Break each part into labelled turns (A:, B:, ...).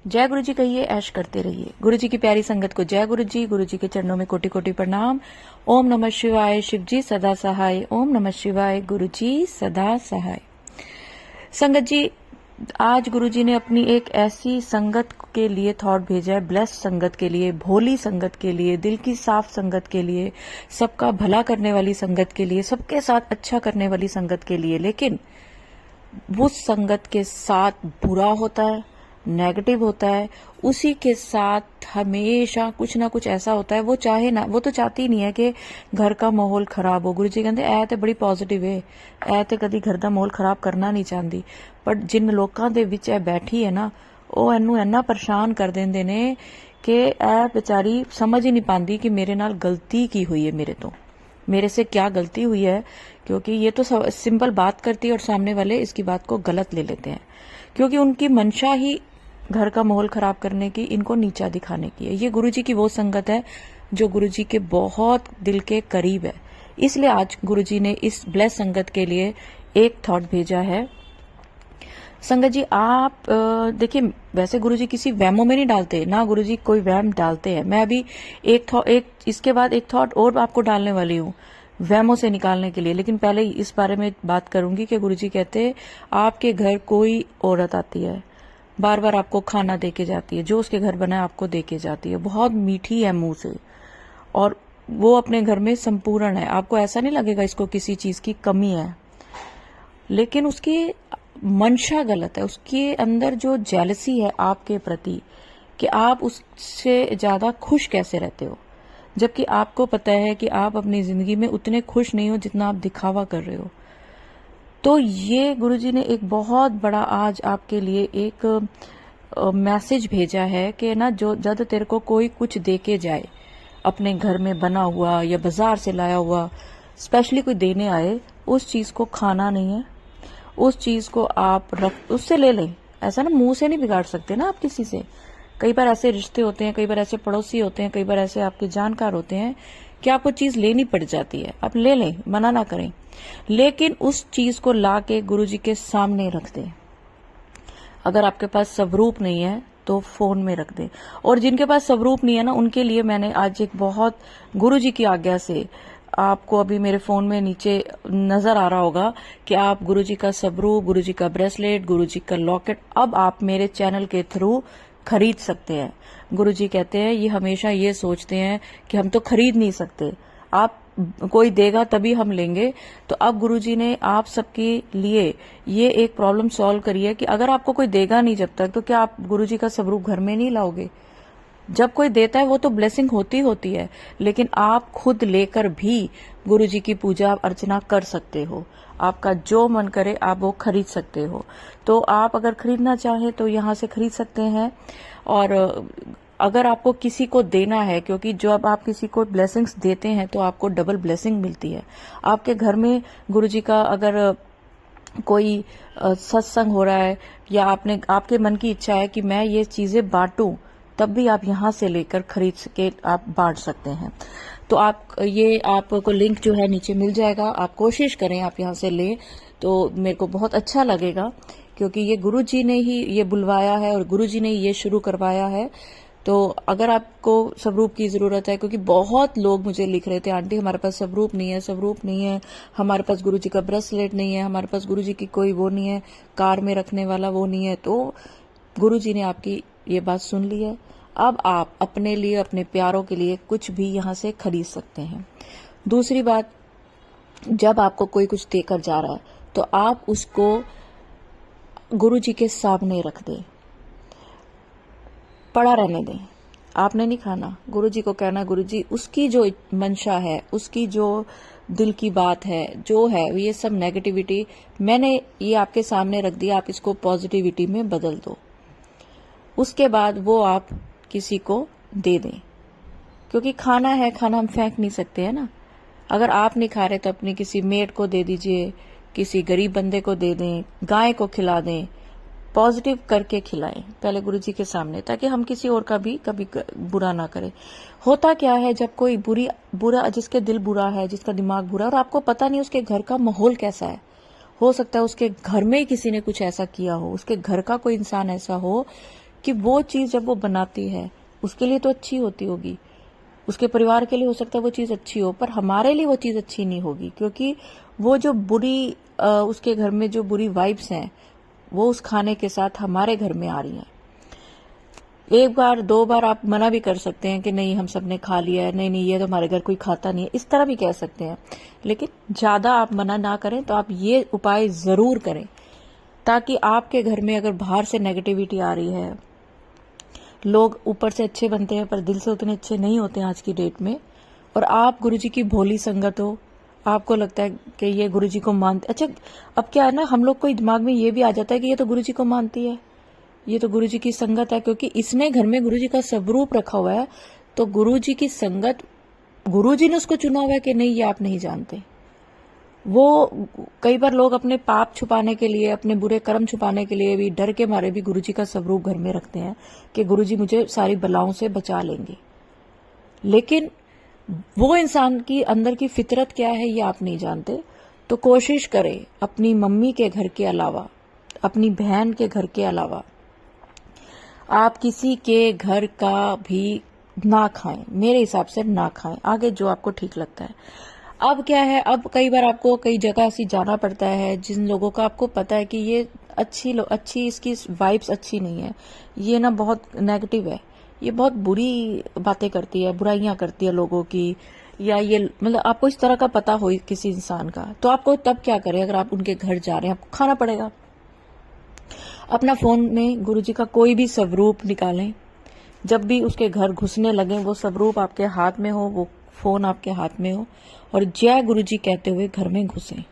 A: जय गुरु जी कहिए, ऐश करते रहिए। गुरु जी की प्यारी संगत को जय गुरु जी। गुरु जी के चरणों में कोटि कोटि प्रणाम। ओम नमः शिवाय। शिव जी सदा सहाय। ओम नमः शिवाय। गुरु जी सदा सहाय। संगत जी, आज गुरु जी ने अपनी एक ऐसी संगत के लिए थॉट भेजा है, ब्लेस्ड संगत के लिए, भोली संगत के लिए, दिल की साफ संगत के लिए, सबका भला करने वाली संगत के लिए, सबके साथ अच्छा करने वाली संगत के लिए। लेकिन उस संगत के साथ बुरा होता है, नेगेटिव होता है, उसी के साथ हमेशा कुछ ना कुछ ऐसा होता है। वो चाहे ना, वो तो चाहती नहीं है कि घर का माहौल खराब हो। गुरु जी कहते ऐ ते बड़ी पॉजिटिव है, ऐ ते कदी घर का माहौल खराब करना नहीं चाहती, पर जिन लोगों के विच ऐ बैठी है ना, ਉਹ ਇਹਨੂੰ ਇੰਨਾ परेशान कर देंदे ने कि ਇਹ बेचारी समझ ही नहीं पाती कि मेरे नाल गलती की हुई है, मेरे से क्या गलती हुई है। क्योंकि ये तो सिंपल बात करती है और सामने वाले इसकी बात को गलत ले लेते हैं, क्योंकि उनकी मंशा ही घर का माहौल खराब करने की, इनको नीचा दिखाने की है। ये गुरु जी की वो संगत है जो गुरु जी के बहुत दिल के करीब है। इसलिए आज गुरु जी ने इस ब्लेस संगत के लिए एक थॉट भेजा है। संगत जी, आप देखिए, वैसे गुरु जी किसी वहमों में नहीं डालते ना, गुरु जी कोई वहम डालते हैं। मैं अभी एक इसके बाद एक थॉट और आपको डालने वाली हूँ वहमों से निकालने के लिए। लेकिन पहले इस बारे में बात करूंगी कि गुरु जी कहते आपके घर कोई औरत आती है, बार बार आपको खाना दे के जाती है, जो उसके घर बना है आपको दे के जाती है, बहुत मीठी है मुंह से, और वो अपने घर में संपूर्ण है। आपको ऐसा नहीं लगेगा इसको किसी चीज की कमी है, लेकिन उसकी मंशा गलत है। उसके अंदर जो जेलसी है आपके प्रति कि आप उससे ज्यादा खुश कैसे रहते हो, जबकि आपको पता है कि आप अपनी जिंदगी में उतने खुश नहीं हो जितना आप दिखावा कर रहे हो। तो ये गुरुजी ने एक बहुत बड़ा आज आपके लिए एक मैसेज भेजा है कि ना, जो जब तेरे को कोई कुछ दे के जाए, अपने घर में बना हुआ या बाजार से लाया हुआ स्पेशली कोई देने आए, उस चीज को खाना नहीं है, उस चीज को आप उससे ले लें। ऐसा ना मुंह से नहीं बिगाड़ सकते ना आप किसी से। कई बार ऐसे रिश्ते होते हैं, कई बार ऐसे पड़ोसी होते हैं, कई बार ऐसे आपके जानकार होते हैं कि आपको चीज लेनी पड़ जाती है, आप ले लें, मना ना करें, लेकिन उस चीज को ला के गुरु जी के सामने रख दें। अगर आपके पास स्वरूप नहीं है तो फोन में रख दें। और जिनके पास स्वरूप नहीं है ना, उनके लिए मैंने आज एक बहुत गुरु जी की आज्ञा से, आपको अभी मेरे फोन में नीचे नजर आ रहा होगा कि आप गुरु जी का स्वरूप, गुरु जी का ब्रेसलेट, गुरु जी का लॉकेट अब आप मेरे चैनल के थ्रू खरीद सकते हैं। गुरु जी कहते हैं, ये हमेशा ये सोचते हैं कि हम तो खरीद नहीं सकते, आप कोई देगा तभी हम लेंगे। तो अब गुरु जी ने आप सबके लिए ये एक प्रॉब्लम सॉल्व करी है कि अगर आपको कोई देगा नहीं जब तक, तो क्या आप गुरु जी का स्वरूप घर में नहीं लाओगे? जब कोई देता है वो तो ब्लेसिंग होती है, लेकिन आप खुद लेकर भी गुरु जी की पूजा अर्चना कर सकते हो। आपका जो मन करे आप वो खरीद सकते हो। तो आप अगर खरीदना चाहें तो यहाँ से खरीद सकते हैं। और अगर आपको किसी को देना है, क्योंकि जब आप किसी को ब्लेसिंग्स देते हैं तो आपको डबल ब्लेसिंग मिलती है। आपके घर में गुरु जी का अगर कोई सत्संग हो रहा है, या आपके मन की इच्छा है कि मैं ये चीजें बांटूं, तब भी आप यहाँ से लेकर खरीद के आप बांट सकते हैं। तो आपको लिंक जो है नीचे मिल जाएगा, आप कोशिश करें आप यहाँ से लें, तो मेरे को बहुत अच्छा लगेगा, क्योंकि ये गुरु जी ने ही ये बुलवाया है और गुरु जी ने ये शुरू करवाया है। तो अगर आपको स्वरूप की जरूरत है, क्योंकि बहुत लोग मुझे लिख रहे थे, आंटी हमारे पास स्वरूप नहीं है, स्वरूप नहीं है, हमारे पास गुरु जी का ब्रेसलेट नहीं है, हमारे पास गुरु जी की कोई वो नहीं है, कार में रखने वाला वो नहीं है। तो गुरु जी ने आपकी ये बात सुन ली है। अब आप अपने लिए, अपने प्यारों के लिए कुछ भी यहाँ से खरीद सकते हैं। दूसरी बात, जब आपको कोई कुछ देकर जा रहा है तो आप उसको गुरु जी के सामने रख दें, पड़ा रहने दें, आपने नहीं खाना। गुरु जी को कहना, गुरु जी उसकी जो मंशा है, उसकी जो दिल की बात है, जो है ये सब नेगेटिविटी मैंने ये आपके सामने रख दिया, आप इसको पॉजिटिविटी में बदल दो। उसके बाद वो आप किसी को दे दें, क्योंकि खाना है, खाना हम फेंक नहीं सकते है ना। अगर आप नहीं खा रहे तो अपनी किसी मेड को दे दीजिए, किसी गरीब बंदे को दे दें, गाय को खिला दें, पॉजिटिव करके खिलाएं पहले गुरु जी के सामने, ताकि हम किसी और का भी कभी बुरा ना करें। होता क्या है, जब कोई बुरा जिसके दिल बुरा है, जिसका दिमाग बुरा है, और आपको पता नहीं उसके घर का माहौल कैसा है, हो सकता है उसके घर में ही किसी ने कुछ ऐसा किया हो, उसके घर का कोई इंसान ऐसा हो कि वो चीज जब वो बनाती है उसके लिए तो अच्छी होती होगी, उसके परिवार के लिए हो सकता है वो चीज अच्छी हो, पर हमारे लिए वो चीज अच्छी नहीं होगी, क्योंकि वो जो बुरी उसके घर में जो बुरी वाइब्स हैं वो उस खाने के साथ हमारे घर में आ रही हैं। एक बार दो बार आप मना भी कर सकते हैं कि नहीं हम सबने खा लिया है, नहीं नहीं ये तो हमारे घर कोई खाता नहीं है, इस तरह भी कह सकते हैं, लेकिन ज्यादा आप मना ना करें। तो आप ये उपाय जरूर करें ताकि आपके घर में अगर बाहर से नेगेटिविटी आ रही है, लोग ऊपर से अच्छे बनते हैं पर दिल से उतने अच्छे नहीं होते हैं आज की डेट में, और आप गुरुजी की भोली संगत हो, आपको लगता है कि ये गुरुजी को मानते, अच्छा अब क्या है ना, हम लोग को दिमाग में ये भी आ जाता है कि ये तो गुरुजी को मानती है, ये तो गुरुजी की संगत है, क्योंकि इसने घर में गुरुजी का स्वरूप रखा हुआ है, तो गुरुजी की संगत गुरुजी ने उसको चुना हुआ है कि नहीं, ये आप नहीं जानते। वो कई बार लोग अपने पाप छुपाने के लिए, अपने बुरे कर्म छुपाने के लिए भी डर के मारे भी गुरुजी का स्वरूप घर में रखते हैं कि गुरुजी मुझे सारी बलाओं से बचा लेंगे, लेकिन वो इंसान की अंदर की फितरत क्या है ये आप नहीं जानते। तो कोशिश करें अपनी मम्मी के घर के अलावा, अपनी बहन के घर के अलावा आप किसी के घर का भी ना खाएं, मेरे हिसाब से ना खाएं, आगे जो आपको ठीक लगता है। अब क्या है, अब कई बार आपको कई जगह ऐसी जाना पड़ता है जिन लोगों का आपको पता है कि ये अच्छी इसकी वाइब्स अच्छी नहीं है, ये ना बहुत नेगेटिव है, ये बहुत बुरी बातें करती है, बुराइयां करती है लोगों की, या ये मतलब आपको इस तरह का पता हो किसी इंसान का, तो आपको तब क्या करें, अगर आप उनके घर जा रहे हैं आपको खाना पड़ेगा। अपना फोन में गुरुजी का कोई भी स्वरूप निकालें, जब भी उसके घर घुसने लगे वो स्वरूप आपके हाथ में हो, वो फोन आपके हाथ में हो, और जय गुरुजी कहते हुए घर में घुसें।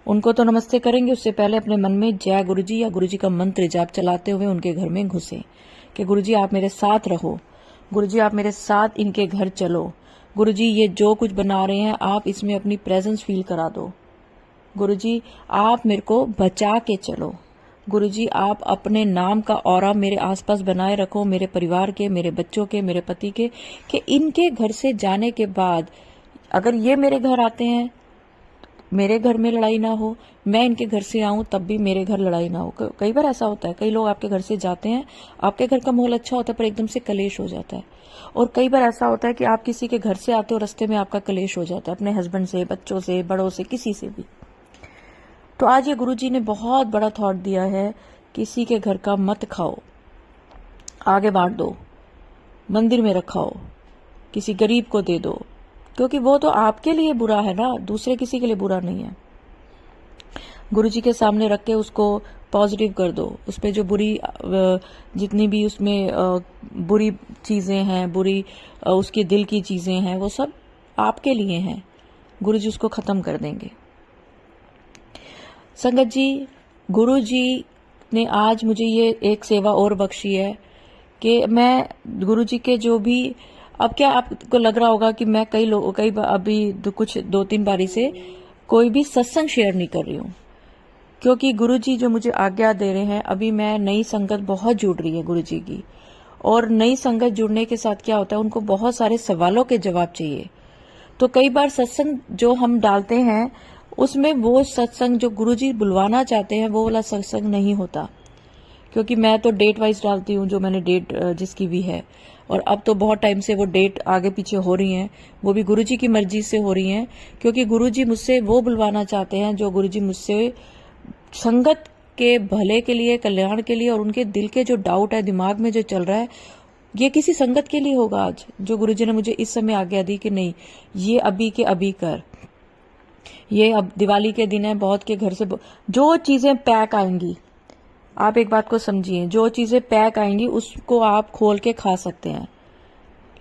A: उनको तो नमस्ते करेंगे, उससे पहले अपने मन में जय गुरुजी या गुरुजी का मंत्र जाप चलाते हुए उनके घर में घुसें कि गुरुजी आप मेरे साथ रहो, गुरुजी आप मेरे साथ इनके घर चलो, गुरुजी ये जो कुछ बना रहे हैं आप इसमें अपनी प्रेजेंस फील करा दो, गुरुजी आप मेरे को बचा के चलो, गुरुजी आप अपने नाम का ऑरा मेरे आसपास बनाए रखो, मेरे परिवार के, मेरे बच्चों के, मेरे पति के, कि इनके घर से जाने के बाद अगर ये मेरे घर आते हैं मेरे घर में लड़ाई ना हो, मैं इनके घर से आऊं तब भी मेरे घर लड़ाई ना हो। कई बार ऐसा होता है, कई लोग आपके घर से जाते हैं, आपके घर का माहौल अच्छा होता है पर एकदम से कलेश हो जाता है, और कई बार ऐसा होता है कि आप किसी के घर से आते हो रास्ते में आपका कलेश हो जाता है, अपने हस्बैंड से, बच्चों से, बड़ों से, किसी से भी। तो आज ये गुरुजी ने बहुत बड़ा थॉट दिया है, किसी के घर का मत खाओ, आगे बांट दो, मंदिर में रखाओ, किसी गरीब को दे दो, क्योंकि वो तो आपके लिए बुरा है ना, दूसरे किसी के लिए बुरा नहीं है। गुरुजी के सामने रख के उसको पॉजिटिव कर दो, उसपे जो बुरी जितनी भी उसमें बुरी चीजें हैं, बुरी उसके दिल की चीजें हैं, वो सब आपके लिए हैं, गुरुजी उसको खत्म कर देंगे। संगत जी, गुरुजी ने आज मुझे ये एक सेवा और बख्शी है कि मैं गुरुजी के जो भी, अब क्या आपको लग रहा होगा कि मैं अभी कुछ 2-3 बारी से कोई भी सत्संग शेयर नहीं कर रही हूँ, क्योंकि गुरुजी जो मुझे आज्ञा दे रहे हैं, अभी मैं नई संगत बहुत जुड़ रही है गुरुजी की, और नई संगत जुड़ने के साथ क्या होता है, उनको बहुत सारे सवालों के जवाब चाहिए। तो कई बार सत्संग जो हम डालते हैं उसमें वो सत्संग जो गुरुजी बुलवाना चाहते हैं वो वाला सत्संग नहीं होता, क्योंकि मैं तो डेट वाइज डालती हूँ, जो मैंने डेट जिसकी भी है, और अब तो बहुत टाइम से वो डेट आगे पीछे हो रही हैं, वो भी गुरुजी की मर्जी से हो रही हैं, क्योंकि गुरुजी मुझसे वो बुलवाना चाहते हैं जो गुरुजी मुझसे संगत के भले के लिए, कल्याण के लिए, और उनके दिल के जो डाउट है, दिमाग में जो चल रहा है, ये किसी संगत के लिए होगा आज, जो गुरुजी ने मुझे इस समय आज्ञा दी कि नहीं ये अभी के अभी कर, ये अब दिवाली के दिन है, बहुत के घर से जो चीजें पैक आएंगी, आप एक बात को समझिए, जो चीजें पैक आएंगी उसको आप खोल के खा सकते हैं,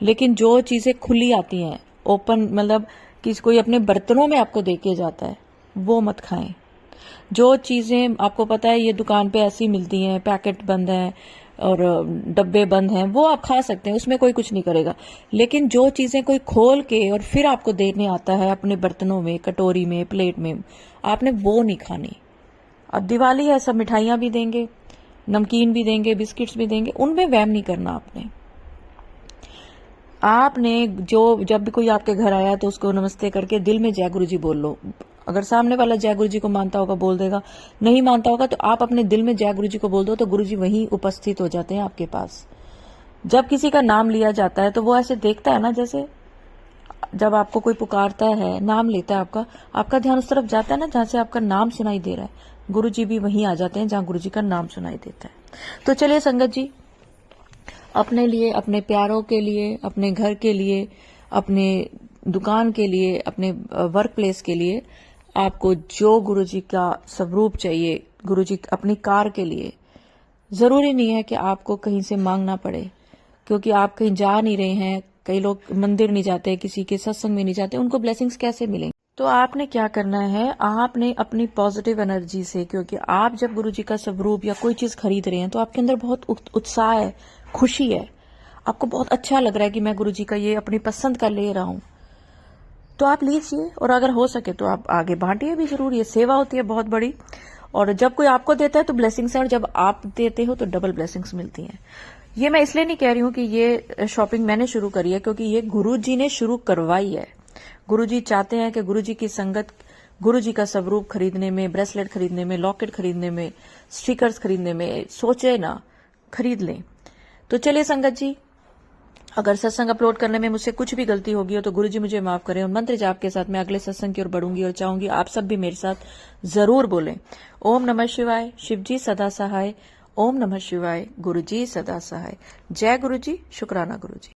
A: लेकिन जो चीजें खुली आती हैं, ओपन मतलब किसी कोई अपने बर्तनों में आपको देके जाता है, वो मत खाएं। जो चीजें आपको पता है ये दुकान पे ऐसी मिलती हैं, पैकेट बंद हैं और डब्बे बंद हैं, वो आप खा सकते हैं, उसमें कोई कुछ नहीं करेगा, लेकिन जो चीजें कोई खोल के और फिर आपको देने आता है अपने बर्तनों में, कटोरी में, प्लेट में, आपने वो नहीं खानी। अब दिवाली है, सब मिठाइयां भी देंगे, नमकीन भी देंगे, बिस्किट्स भी देंगे, उनमें वहम नहीं करना आपने जो जब भी कोई आपके घर आया तो उसको नमस्ते करके दिल में जय गुरुजी बोल लो, अगर सामने वाला जय गुरु जी को मानता होगा बोल देगा, नहीं मानता होगा तो आप अपने दिल में जय गुरु जी को बोल दो, तो गुरु जी वहीं उपस्थित हो जाते हैं आपके पास। जब किसी का नाम लिया जाता है तो वो ऐसे देखता है ना, जैसे जब आपको कोई पुकारता है, नाम लेता है आपका ध्यान उस तरफ जाता है ना जहां से आपका नाम सुनाई दे रहा है। गुरु जी भी वहीं आ जाते हैं जहां गुरु जी का नाम सुनाई देता है। तो चलिए संगत जी, अपने लिए, अपने प्यारों के लिए, अपने घर के लिए, अपने दुकान के लिए, अपने वर्क प्लेस के लिए आपको जो गुरु जी का स्वरूप चाहिए, गुरु जी अपनी कार के लिए, जरूरी नहीं है कि आपको कहीं से मांगना पड़े, क्योंकि आप कहीं जा नहीं रहे हैं। कई लोग मंदिर नहीं जाते, किसी के सत्संग में नहीं जाते, उनको ब्लेसिंग्स कैसे मिलेंगे? तो आपने क्या करना है, आपने अपनी पॉजिटिव एनर्जी से, क्योंकि आप जब गुरु जी का स्वरूप या कोई चीज खरीद रहे हैं तो आपके अंदर बहुत उत्साह है, खुशी है, आपको बहुत अच्छा लग रहा है कि मैं गुरु जी का ये अपनी पसंद का ले रहा हूं, तो आप लीजिए। और अगर हो सके तो आप आगे बांटिए भी, जरूर, ये सेवा होती है बहुत बड़ी। और जब कोई आपको देता है तो ब्लेसिंग्स है, और जब आप देते हो तो डबल ब्लेसिंग्स मिलती हैं। ये मैं इसलिए नहीं कह रही हूं कि ये शॉपिंग मैंने शुरू करी है, क्योंकि ये गुरु जी ने शुरू करवाई है। गुरु जी चाहते हैं कि गुरु जी की संगत, गुरु जी का स्वरूप खरीदने में, ब्रेसलेट खरीदने में, लॉकेट खरीदने में, स्टिकर्स खरीदने में, सोचे ना, खरीद लें। तो चलिए संगत जी, अगर सत्संग अपलोड करने में मुझसे कुछ भी गलती होगी हो तो गुरु जी मुझे माफ करें। और मंत्र जाप के साथ मैं अगले सत्संग की ओर बढ़ूंगी और चाहूंगी आप सब भी मेरे साथ जरूर बोलें, ओम नमः शिवाय, शिव जी सदा सहाय, ओम नमः शिवाय, गुरु जी सदा सहाय। जय गुरु जी, शुक्राना गुरु जी।